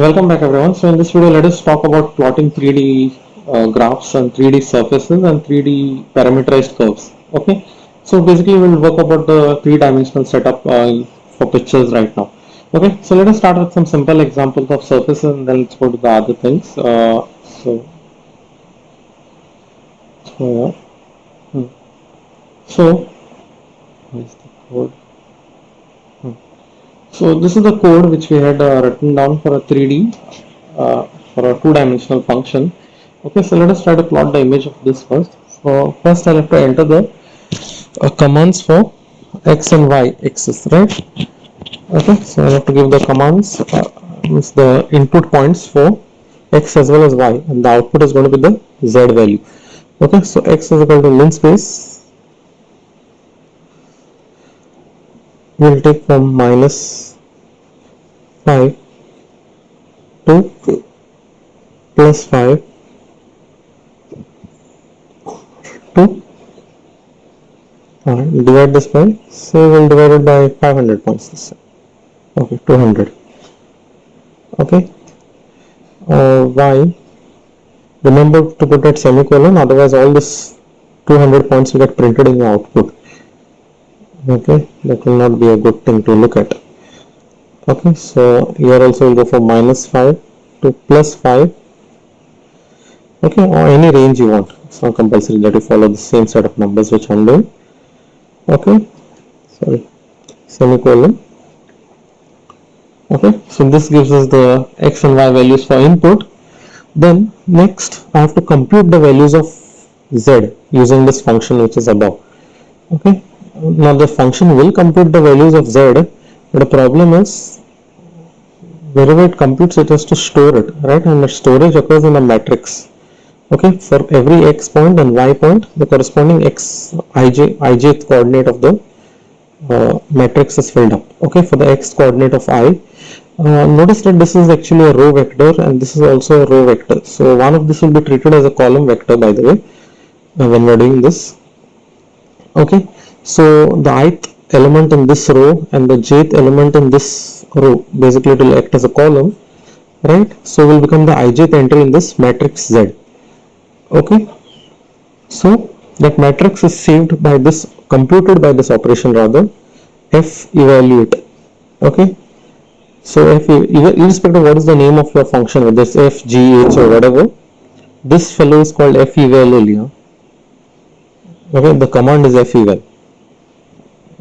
Welcome back everyone. So in this video let us talk about plotting 3D graphs and 3D surfaces and 3D parameterized curves. Okay. So basically we'll work about the three-dimensional setup for pictures right now. Okay. So let us start with some simple examples of surfaces and then let's go to the other things. So, hmm. so where's the code? Hmm. So this is the code which we had written down for a 3D for a two-dimensional function. Okay, so let us try to plot the image of this first. So first I'll have to enter the commands for x and y axis, right? Okay, so I have to give the commands, means the input points for x as well as y, and the output is going to be the z value. Okay, so x is equal to linspace. We'll take from -5 to +5 to divide this by, so we'll divide it by 500 points this time. Okay, 200. Okay, y, remember to put that semicolon, otherwise all this 200 points will get printed in the output. Okay, that will not be a good thing to look at. Okay, so here also we'll go from -5 to +5. Okay, or any range you want. It's not compulsory that you follow the same set of numbers which I'm doing. Okay, sorry, semicolon. Okay, so this gives us the x and y values for input. Then next I have to compute the values of z using this function which is above. Okay, now the function will compute the values of z, but the problem is wherever it computes it has to store it, right? And the storage occurs in a matrix. Okay, for every x point and y point, the corresponding ijth coordinate of the matrix is filled up. Okay, for the x coordinate of I, notice that this is actually a row vector and this is also a row vector. So one of this will be treated as a column vector, by the way, when we are doing this. Okay, so the ith element in this row and the jth element in this row, basically it will act as a column, right? So will become the ijth entry in this matrix Z. Okay, so that matrix is saved by this, computed by this operation rather, f evaluate. Okay, so if irrespective of what is the name of your function, whether it's f, g, h or whatever, this fellow is called f eval only. Okay, the command is f eval.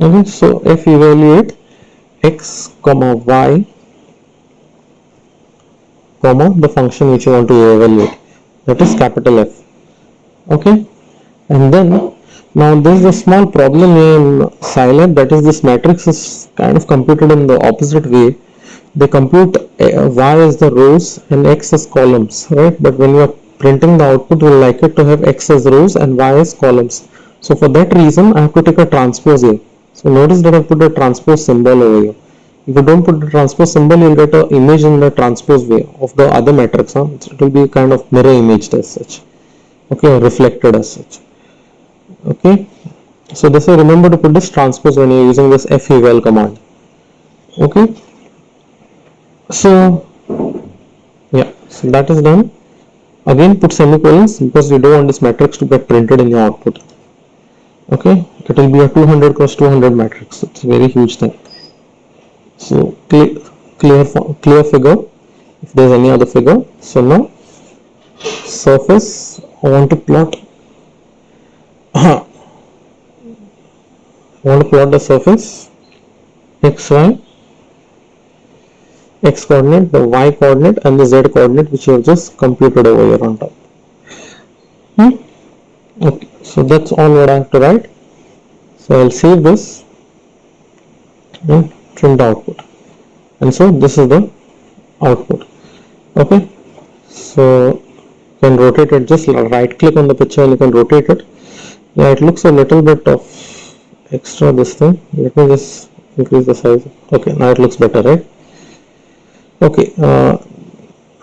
Okay, so f evaluate x comma y comma the function which you want to evaluate, that is capital F. Okay, and then now there is a small problem in SciLab, that is this matrix is kind of computed in the opposite way. They compute y as the rows and x as columns, right? But when you are printing the output, we like it to have x as rows and y as columns. So for that reason I have to take a transpose here. So notice that I put a transpose symbol over here. If you don't put the transpose symbol, you'll get an image in the transpose way of the other matrix. It will be kind of mirror imaged as such. Okay, or reflected as such. Okay, so this is, remember to put this transpose when you're using this feval command. Okay, so yeah, so that is done. Again put semicolons because you don't want this matrix to get printed in your output. Okay, it will be a 200 cross 200 matrix. It's a very huge thing. So clear figure if there's any other figure. So now surface, I want to plot I want to plot the surface xy, x coordinate, the y coordinate and the z coordinate which you have just computed over here on top. Okay, so that's all what I have to write. So I'll save this and print the output, and so this is the output. Okay, so you can rotate it, just right click on the picture and you can rotate it. Yeah, it looks a little bit of extra this thing. Let me just increase the size. Okay, now it looks better, right? Okay,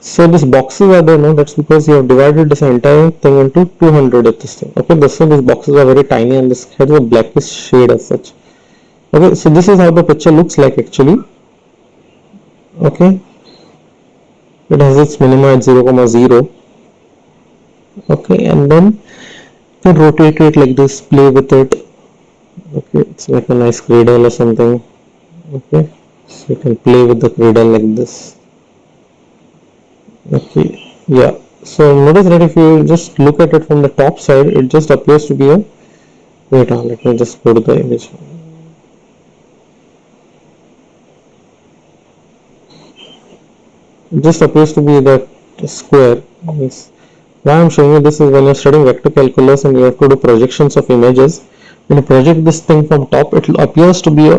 so these boxes are there, no? That's because you have divided this entire thing into 200 of this thing. Okay, so these boxes are very tiny and this has a blackish shade as such. Okay, so this is how the picture looks like actually. Okay, It has its minima at 0, 0. Okay, and then you can rotate it like this, play with it. Okay, it's like a nice cradle or something. Okay, so you can play with the cradle like this. Okay, yeah. So notice that if you just look at it from the top side, it just appears to be a, wait, let me just go to the image. It just appears to be that square. Yes. Why I'm showing you this is when you're studying vector calculus and you have to do projections of images. When you project this thing from top, it appears to be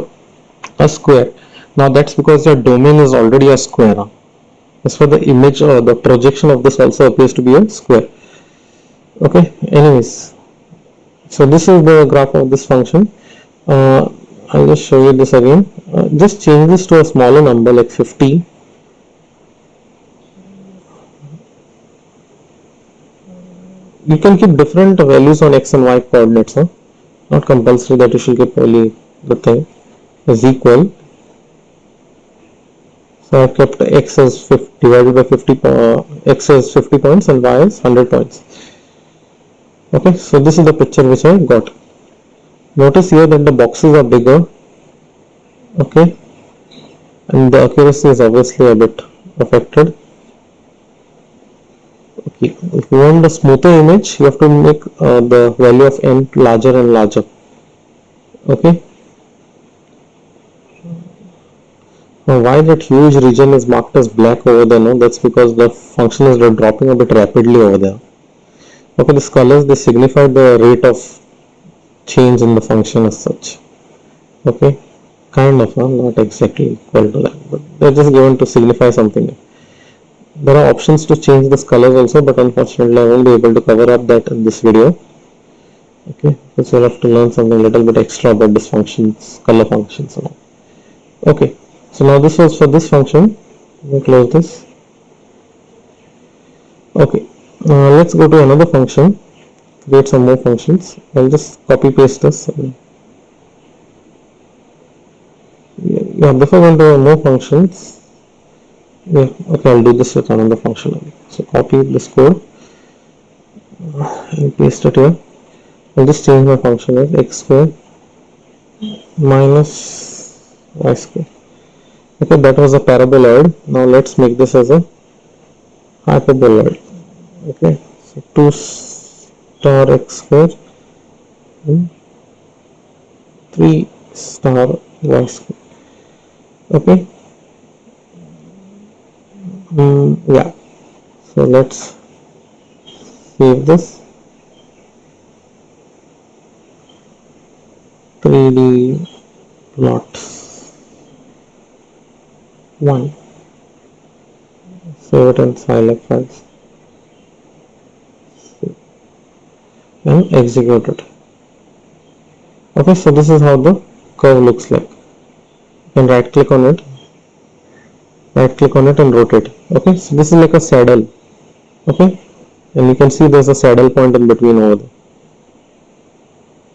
a square. Now that's because your domain is already a square. As for the image or the projection of this also appears to be a square. Okay, anyways, so this is the graph of this function. I'll just show you this again. Just change this to a smaller number like 50. You can keep different values on x and y coordinates. Not compulsory that you should keep only the thing is equal. So I've kept x as 50 divided by 50, x as 50 points and y as 100 points. Okay, so this is the picture which I got. Notice here that the boxes are bigger. Okay, and the accuracy is obviously a bit affected. Okay, if you want a smoother image, you have to make the value of n larger and larger. Okay, now why that huge region is marked as black over there? No, that's because the function is dropping a bit rapidly over there. Okay, these colors, they signify the rate of change in the function as such. Okay, kind of, not exactly equal to that, but they're just given to signify something. There are options to change this colors also, but unfortunately I won't be able to cover up that in this video. Okay, because you'll have to learn something a little bit extra about this functions, color functions and all. Okay, so now this was for this function. Let me close this. Okay, let's go to another function, create some more functions. I'll just copy paste this. Yeah, before going to more functions, yeah, okay, I'll do this with another function only. So copy this code and paste it here. I'll just change my function as x square minus y square. Okay, that was a paraboloid. Now let's make this as a hyperboloid. Okay, so 2 star x square and 3 star y square. Okay, yeah, so let's save this 3D plots 1, save it in SciLab files and execute it. Okay, so this is how the curve looks like. You can right click on it and rotate. Okay, so this is like a saddle. Okay, and you can see there's a saddle point in between over there.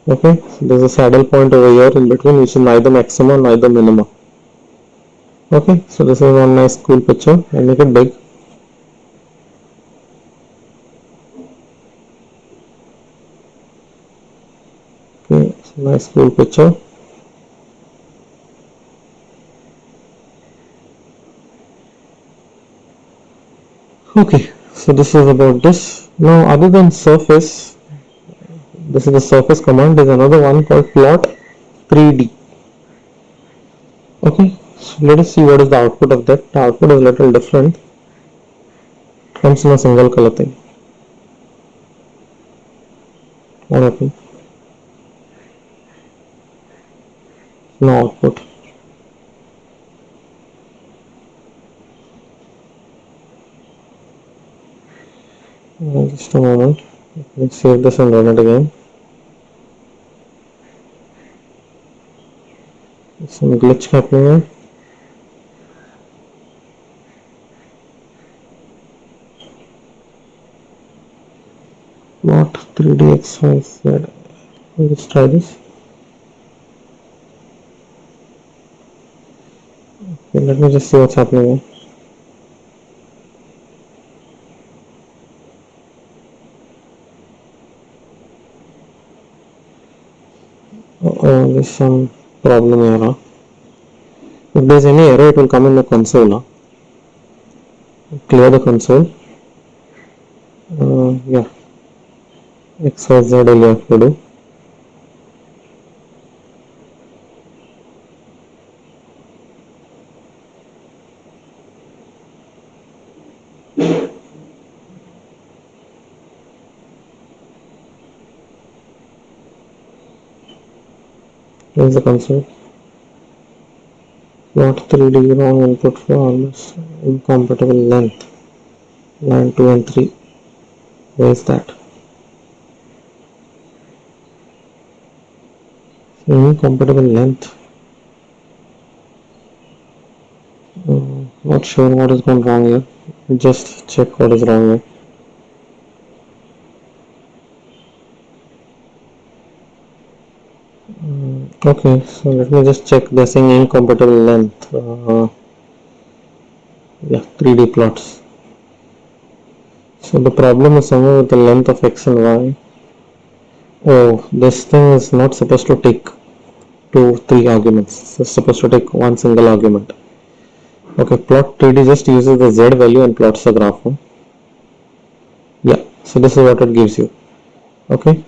Okay, so there's a saddle point over here in between, which is neither maxima neither minima. Okay, so this is one nice cool picture. I make it big. Okay, so nice cool picture. Okay, so this is about this. Now other than surface, this is the surface command, there's another one called plot 3D. Okay, so let us see what is the output of that. The output is a little different. It comes in a single color thing. What happened? No output. Just a moment. Let's save this and run it again. Some glitch happening here. Plot 3D XYZ. Let's try this. Okay, let me just see what's happening here. there's some problem here. Huh? If there's any error, it will come in the console. Huh? Clear the console. Yeah, XYZ will have to do. Here's the console. Plot 3D wrong input for almost incompatible length. Line 2 and 3. Where is that? Incompatible length. Not sure what is gone wrong here. Just check what is wrong here. Okay, so let me just check the saying incompatible length. Yeah, 3D plots. So the problem is somewhere with the length of x and y. Oh, this thing is not supposed to take 3 arguments. It's supposed to take one single argument. Okay, plot 3D just uses the z value and plots the graph. Yeah, so this is what it gives you. Okay,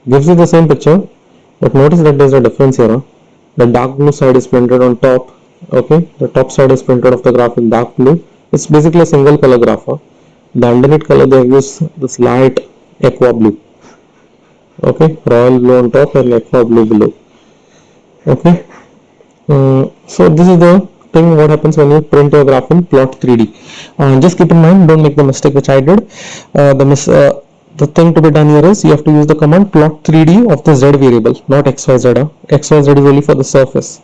gives you the same picture, but notice that there's a difference here. Huh? The dark blue side is printed on top. Okay, the top side is printed of the graph in dark blue. It's basically a single color graph. Huh? The underneath color they use this light aqua blue. Okay, royal blue on top and aqua blue below. Okay, so this is the thing what happens when you print your graph in plot 3D. Just keep in mind, don't make the mistake which I did. The thing to be done here is you have to use the command plot 3D of the z variable, not xyz. Xyz is only for the surface.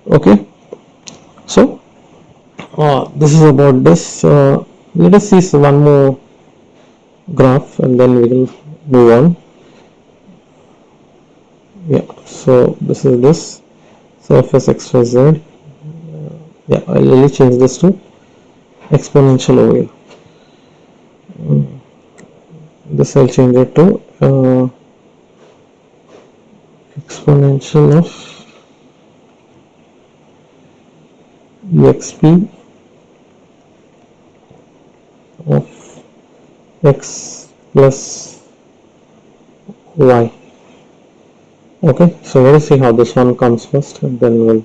Okay, so this is about this. Let us see one more graph and then we will move on. Yeah, so this is this surface xyz. Yeah, I'll really change this to exponential over here. This I'll change it to exponential of exp of x plus y. Okay, so let us see how this one comes first and then we'll.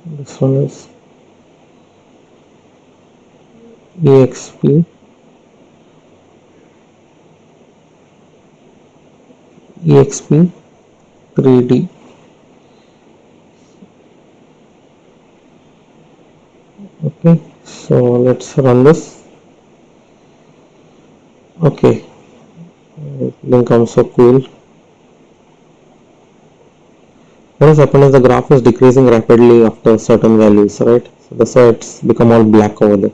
This one is exp exp 3D. Okay, so let's run this. Okay, link comes so cool. What has happened is the graph is decreasing rapidly after certain values, right? So that's why it's become all black over there.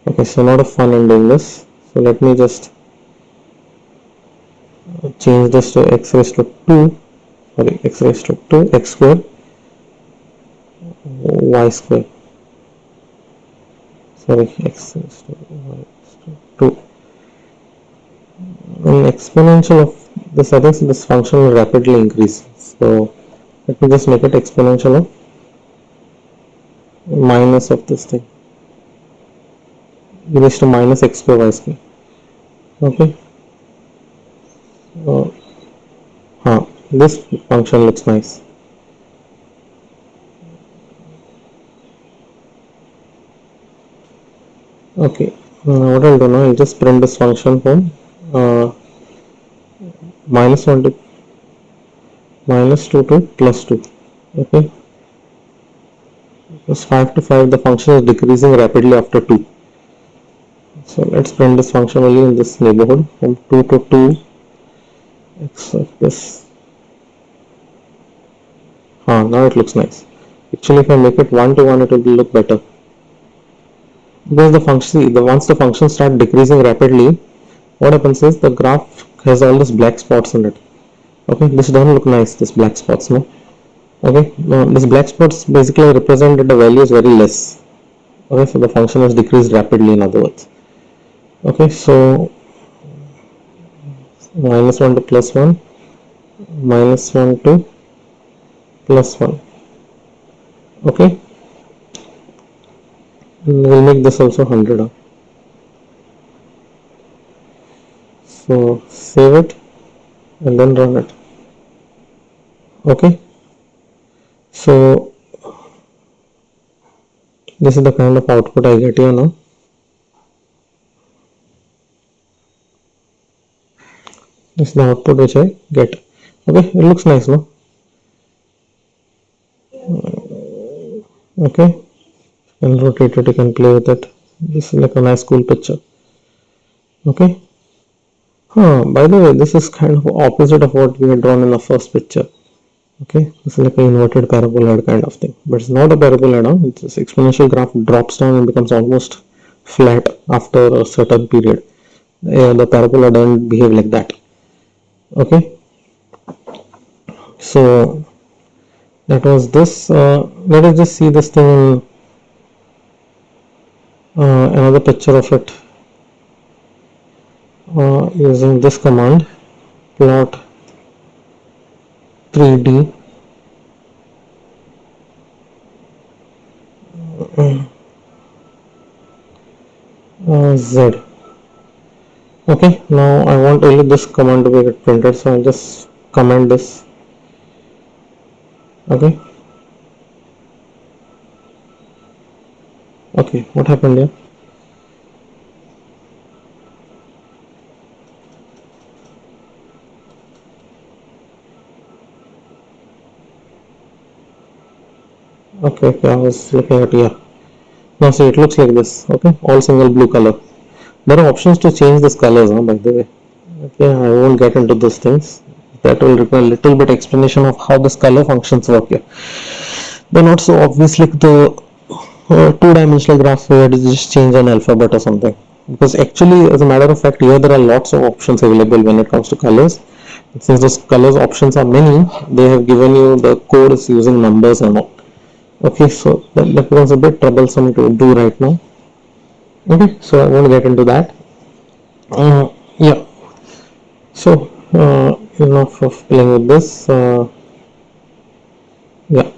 Okay, so not a fun in doing this. So let me just change this to x raised to 2, sorry, x raised to 2, x square, y square. Sorry, x raised to y raised to 2. An exponential of this, I think this function will rapidly increase. So let me just make it exponential of minus of this thing, e raised to minus x square y square. Okay. This function looks nice. Okay, what I'll do now, I'll just print this function from minus 1 to minus 2 to plus 2. Okay, because 5 to 5 the function is decreasing rapidly after 2. So let's print this function only in this neighborhood from 2 to 2 x of this. Now it looks nice. Actually, if I make it 1 to 1, it will look better. Because the function, once the function starts decreasing rapidly, what happens is the graph has all these black spots in it. Okay, this doesn't look nice, this black spots, no? Okay, this black spots basically represent that the value is very less. Okay, so the function has decreased rapidly, in other words. Okay, so minus 1 to plus 1, minus 1 to plus 1. Okay, and we'll make this also 100. So save it and then run it. Okay, so this is the kind of output I get here now. This is the output which I get. Okay, it looks nice, no? Okay, and rotate it, you can play with it. This is like a nice cool picture. Okay. By the way, this is kind of opposite of what we had drawn in the first picture. Okay, this is like an inverted parabola kind of thing, but it's not a parabola now. It's this exponential graph drops down and becomes almost flat after a certain period. The parabola doesn't behave like that. Okay, so that was this. Let us just see this thing in another picture of it using this command, plot 3D Z. Okay, now I want only this command to be printed, so I'll just comment this. Okay, okay, what happened here? Okay, okay, I was looking at here. Now see, it looks like this. Okay, all single blue color. There are options to change these colors, by the way. Okay, I won't get into those things. That will require a little bit explanation of how this color functions work here. They're not so obvious like the two-dimensional graph where you just change an alphabet or something. Because actually, as a matter of fact, here there are lots of options available when it comes to colors. Since those colors options are many, they have given you the codes using numbers and all. Okay, so that becomes a bit troublesome to do right now. Okay, so I won't get into that. Yeah, so enough of playing with this. Yeah, so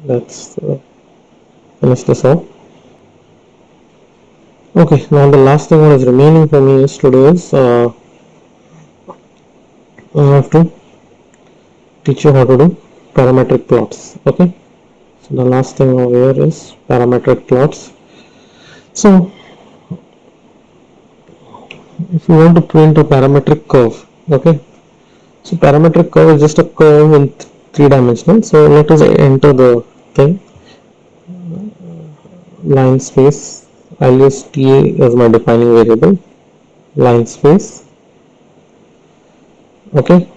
let's finish this off. Okay, now the last thing what is remaining for me is to do is I have to teach you how to do parametric plots. Okay, so the last thing over here is parametric plots. So if you want to print a parametric curve, okay, so parametric curve is just a curve in three dimensional. So let us enter the thing, line space. I'll use t as my defining variable, line space. Okay,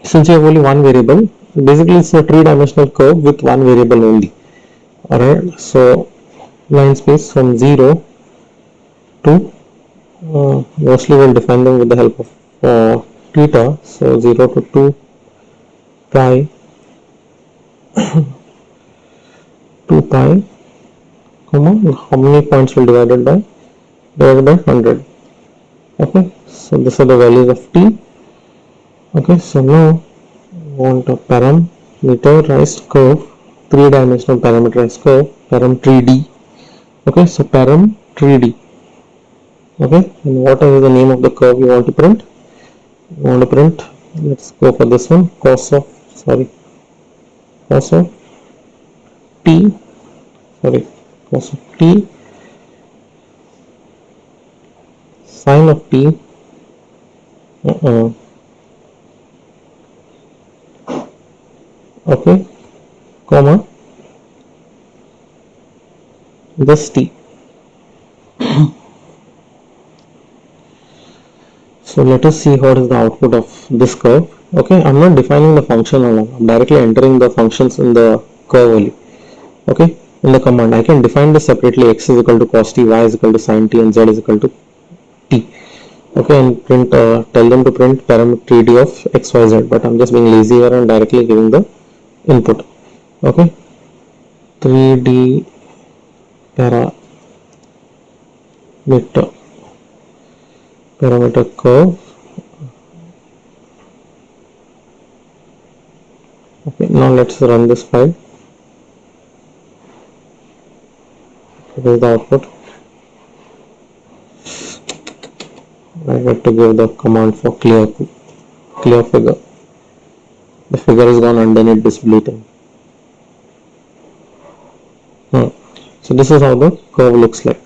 since you have only one variable, basically it's a three-dimensional curve with one variable only. Alright, so line space from 0 to mostly we'll define them with the help of theta. So 0 to 2 pi 2 pi comma how many points will divided by 100. Okay, so these are the values of t. Okay, so now we want a parameterized curve, three-dimensional parameterized curve, param 3D. Okay, so param 3D. Okay, and what is the name of the curve you want to print? You want to print, let's go for this one, cos of t, sorry, cos of t, sine of t, okay, comma, this t. So let us see what is the output of this curve. Okay, I'm not defining the function alone. I'm directly entering the functions in the curve only. Okay, in the command I can define this separately. X is equal to cos t, y is equal to sin t, and z is equal to t. Okay, and print tell them to print parameter 3D of x, y, z. But I'm just being lazy here and directly giving the input. Okay, 3D parameter curve Now let's run this file. This is the output. I have to give the command for clear figure. The figure is gone underneath this blue thing. So this is how the curve looks like.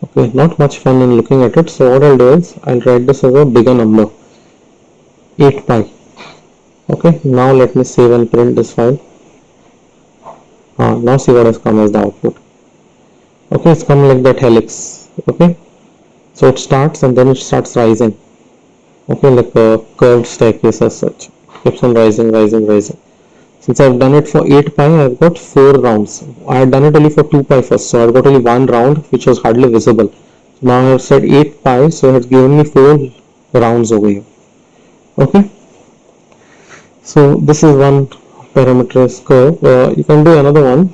Okay, not much fun in looking at it. So what I'll do is I'll write this as a bigger number, 8 pi. Okay, now let me save and print this file. Now see what has come as the output. Okay, it's come like that helix. Okay, so it starts and then it starts rising. Okay, like a curved staircase as such. Keeps on rising. Since I've done it for 8 pi, I've got 4 rounds. I had done it only for 2 pi first, so I've got only one round which was hardly visible. Now I've said 8 pi, so it's given me 4 rounds over here. Okay, so this is one parameterized curve. You can do another one.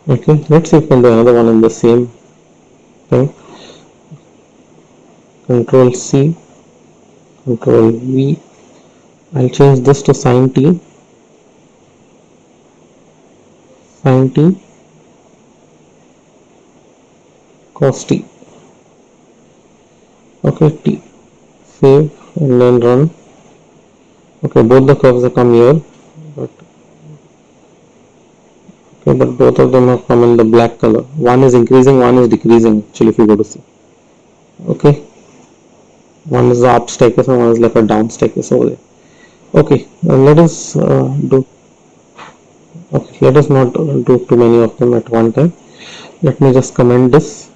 Okay, let's see if we can do another one in the same thing. Control C, Control V. I'll change this to sin t, cos t. Okay, t. Save and then run. Okay, both the curves have come here, but both of them have come in the black color. One is increasing, one is decreasing. Actually, if you go to see, okay, one is the up staircase and one is like a down staircase over there. Okay, let us do. Okay, let us not do too many of them at one time. Let me just comment this.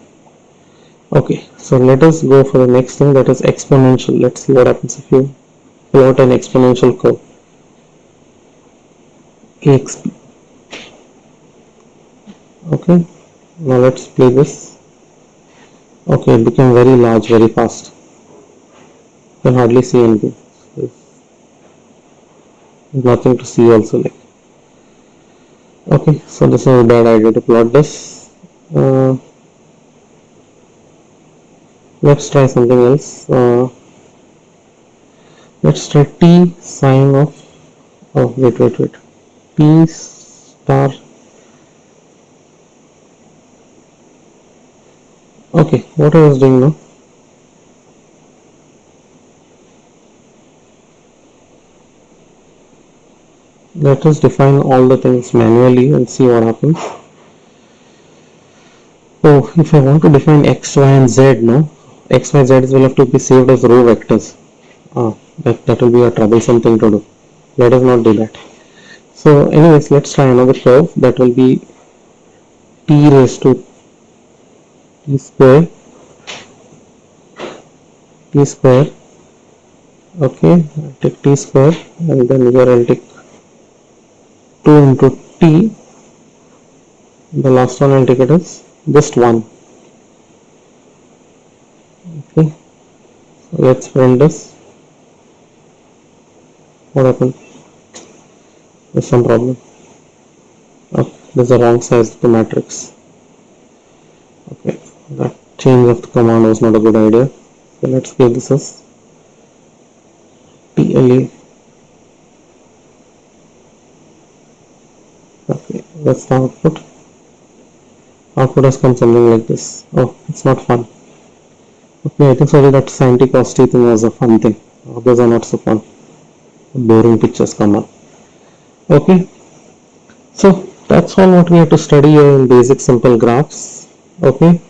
Okay, so let us go for the next thing, that is exponential. Let's see what happens if you plot an exponential curve. AXP. Okay, now let's play this. Okay, it became very large very fast. You can hardly see anything. There's nothing to see also. Like, okay, so this is a bad idea to plot this. Let's try something else. Let's try t sine of, oh wait, t star. Okay, what I was doing now, let us define all the things manually and see what happens. Oh, if I want to define x, y and z, no, x, y, z will have to be saved as row vectors. That will be a troublesome thing to do. Let us not do that. So anyways, let's try another curve that will be t raised to t square. Okay, I'll take t square and then here I'll take 2 into t. The last one I'll take it as just 1. Okay, so let's print this. What happened? There's some problem. Okay, there's the wrong size of the matrix. Okay, that change of the command was not a good idea. So let's give this as TLA. Okay, that's the output. Output has come something like this. Oh, it's not fun. Okay, I think sorry that sin t cos t thing was a fun thing. Others are not so fun. Boring pictures come up. Okay, so that's all what we have to study in basic simple graphs. Okay,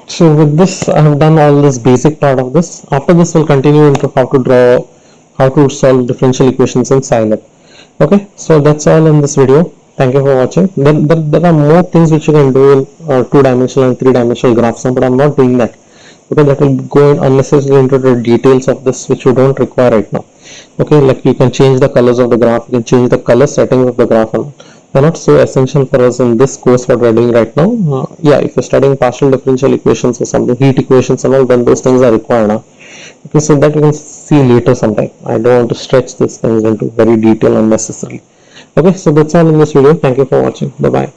so with this I have done all this basic part of this. After this we'll continue into how to solve differential equations in SciLab. Okay, so that's all in this video. Thank you for watching. There are more things which you can do in 2-dimensional and 3-dimensional graphs, but I'm not doing that because that will go unnecessarily into the details of this which you don't require right now. Okay, like you can change the colors of the graph, you can change the color settings of the graph, and they're not so essential for us in this course what we're doing right now. Yeah, if you're studying partial differential equations or something, heat equations and all, then those things are required now. Okay, so that we can see later sometime. I don't want to stretch these things into very detail unnecessarily. Okay, so that's all in this video. Thank you for watching. Bye bye.